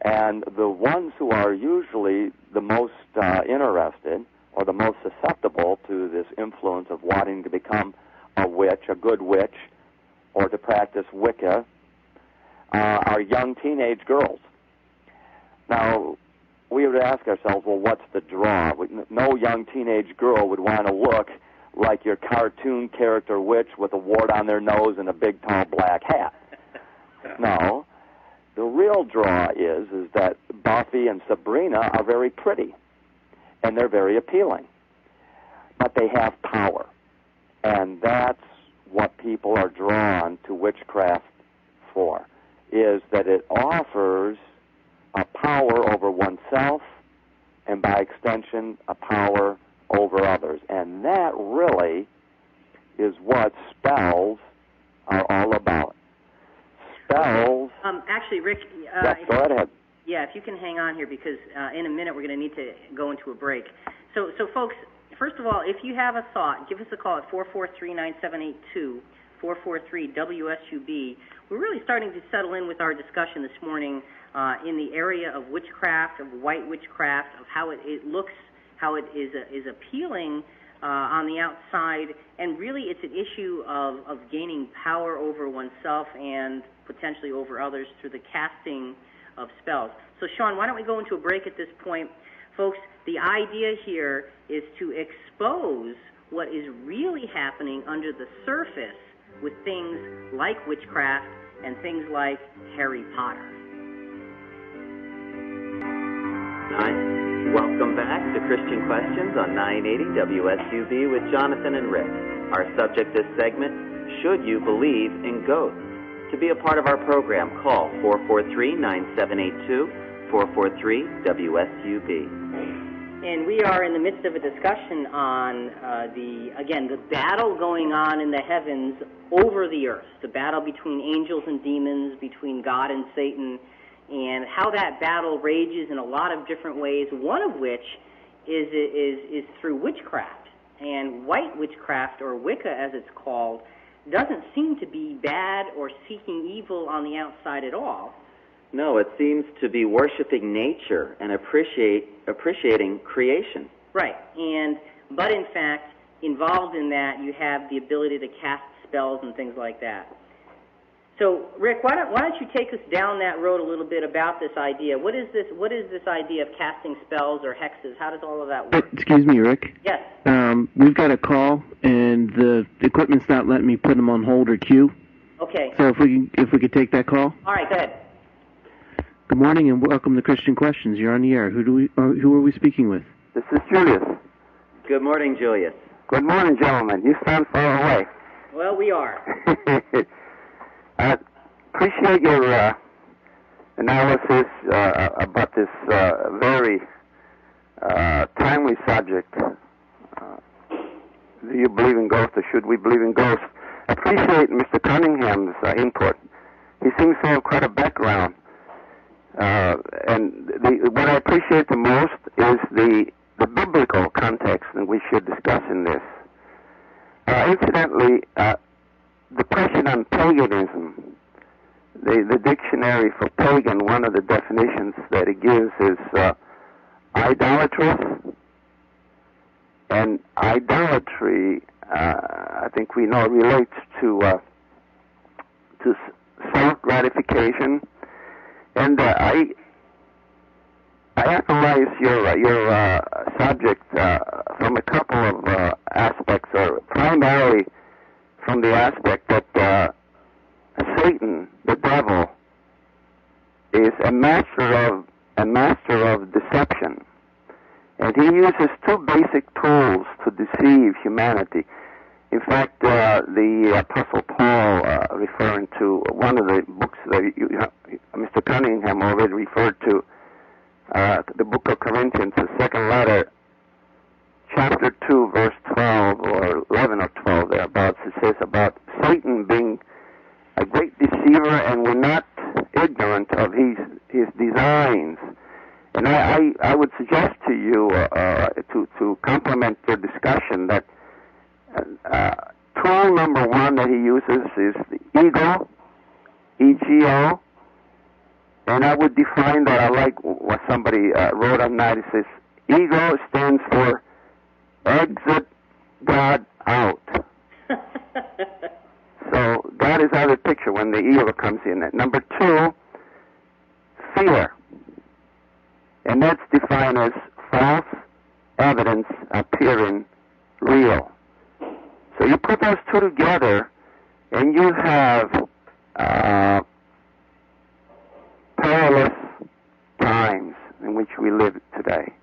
And the ones who are usually the most interested or the most susceptible to this influence of wanting to become a witch, a good witch, or to practice Wicca, are young teenage girls. Now, we would ask ourselves, well, what's the draw? No young teenage girl would want to look like your cartoon character witch with a wart on their nose and a big, tall black hat. No. The real draw is that Buffy and Sabrina are very pretty, and they're very appealing. But they have power, and that's what people are drawn to witchcraft for, is that it offers a power over oneself and, by extension, a power over others. And that really is what spells are all about. Spells... Actually, Rick... yes, go ahead. Yeah, if you can hang on here, because in a minute we're going to need to go into a break. So folks, first of all, if you have a thought, give us a call at 443-9782, 443-WSUB. We're really starting to settle in with our discussion this morning in the area of witchcraft, of white witchcraft, of how it looks, how it is appealing on the outside, and really it's an issue of gaining power over oneself and potentially over others through the casting of spells. So, Sean, why don't we go into a break at this point? Folks, the idea here is to expose what is really happening under the surface with things like witchcraft and things like Harry Potter. Hi, welcome back to Christian Questions on 980 WSUB with Jonathan and Rick. Our subject this segment, Should You Believe in Ghosts? To be a part of our program, call 443-9782, 443-WSUB. And we are in the midst of a discussion on the battle going on in the heavens over the earth, the battle between angels and demons, between God and Satan, and how that battle rages in a lot of different ways, one of which is through witchcraft. And white witchcraft, or Wicca as it's called, doesn't seem to be bad or seeking evil on the outside at all. No, it seems to be worshiping nature and appreciating creation. Right, but in fact, involved in that, you have the ability to cast spells and things like that. So, Rick, why don't you take us down that road a little bit about this idea? What is this idea of casting spells or hexes? How does all of that work? Excuse me, Rick. Yes. We've got a call, and the equipment's not letting me put them on hold or queue. Okay. So if we could take that call. All right, go ahead. Good morning and welcome to Christian Questions. You're on the air. Who are we speaking with? This is Julius. Good morning, Julius. Good morning, gentlemen. You sound far away. Well, we are. I appreciate your analysis about this very timely subject. Do you believe in ghosts, or should we believe in ghosts? I appreciate Mr. Cunningham's input. He seems to have quite a background. And what I appreciate the most is the biblical context that we should discuss in this. Incidentally, the question on paganism, the dictionary for pagan, one of the definitions that it gives is idolatrous. And idolatry, I think we know, relates to self-gratification. And I analyze your subject from a couple of aspects, or primarily from the aspect that Satan, the devil, is a master of deception, and he uses two basic tools to deceive humanity. In fact, the Apostle Paul, referring to one of the books that Mr. Cunningham already referred to, the book of Corinthians, the second letter, chapter 2, verse 12, or 11 or 12, thereabouts, it says about Satan being a great deceiver, and we're not ignorant of his designs. And I would suggest to you, to complement your discussion, that tool number one that he uses is the ego, EGO, And I would define that. I like what somebody wrote on that. It says, ego stands for exit God out. So God is out of the picture when the ego comes in. Number two, fear. And that's defined as false evidence appearing real. So you put those two together, and you have perilous times in which we live today.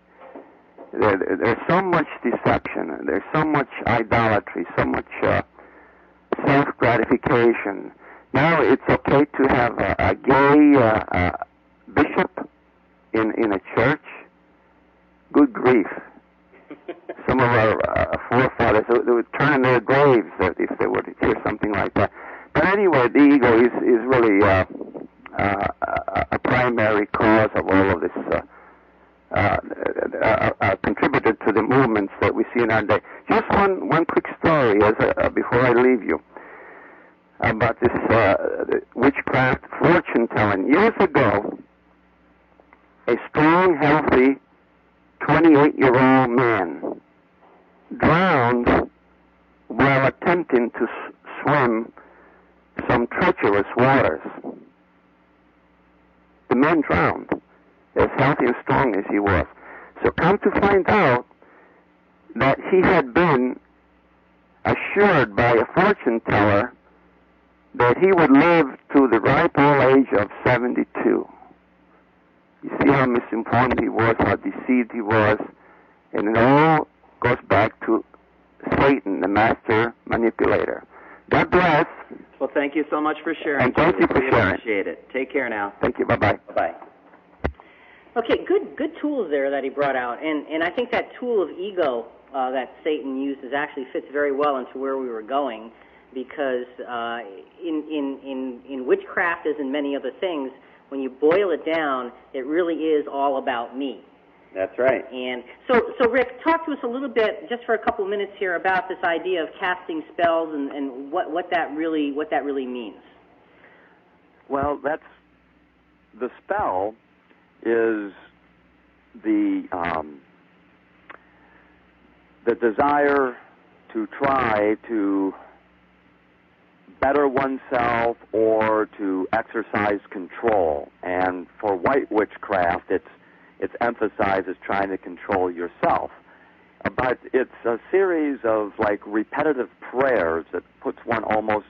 There's so much deception, there's so much idolatry, so much self-gratification. Now it's okay to have a gay bishop in a church. Good grief. Some of our forefathers, they would turn in their graves if they would hear something like that. But anyway, the ego is really a primary cause of all of this, contributed to the movements that we see in our day. Just one quick story before I leave you about this witchcraft fortune-telling. Years ago, a strong, healthy 28-year-old man drowned while attempting to swim some treacherous waters. The man drowned, as healthy and strong as he was. So come to find out that he had been assured by a fortune teller that he would live to the ripe old age of 72. You see how misinformed he was, how deceived he was, and it all goes back to Satan, the master manipulator. God bless. Well, thank you so much for sharing. And thank you for we sharing. Appreciate it. Take care now. Thank you. Bye-bye. Bye-bye. Okay, good tools there that he brought out, and I think that tool of ego that Satan uses actually fits very well into where we were going, because in witchcraft, as in many other things, when you boil it down, it really is all about me. That's right. And so Rick, talk to us a little bit, just for a couple of minutes here, about this idea of casting spells and what that really means. Well, the spell is the desire to try to better oneself or to exercise control. And for white witchcraft, it's emphasized as trying to control yourself. But it's a series of like repetitive prayers that puts one almost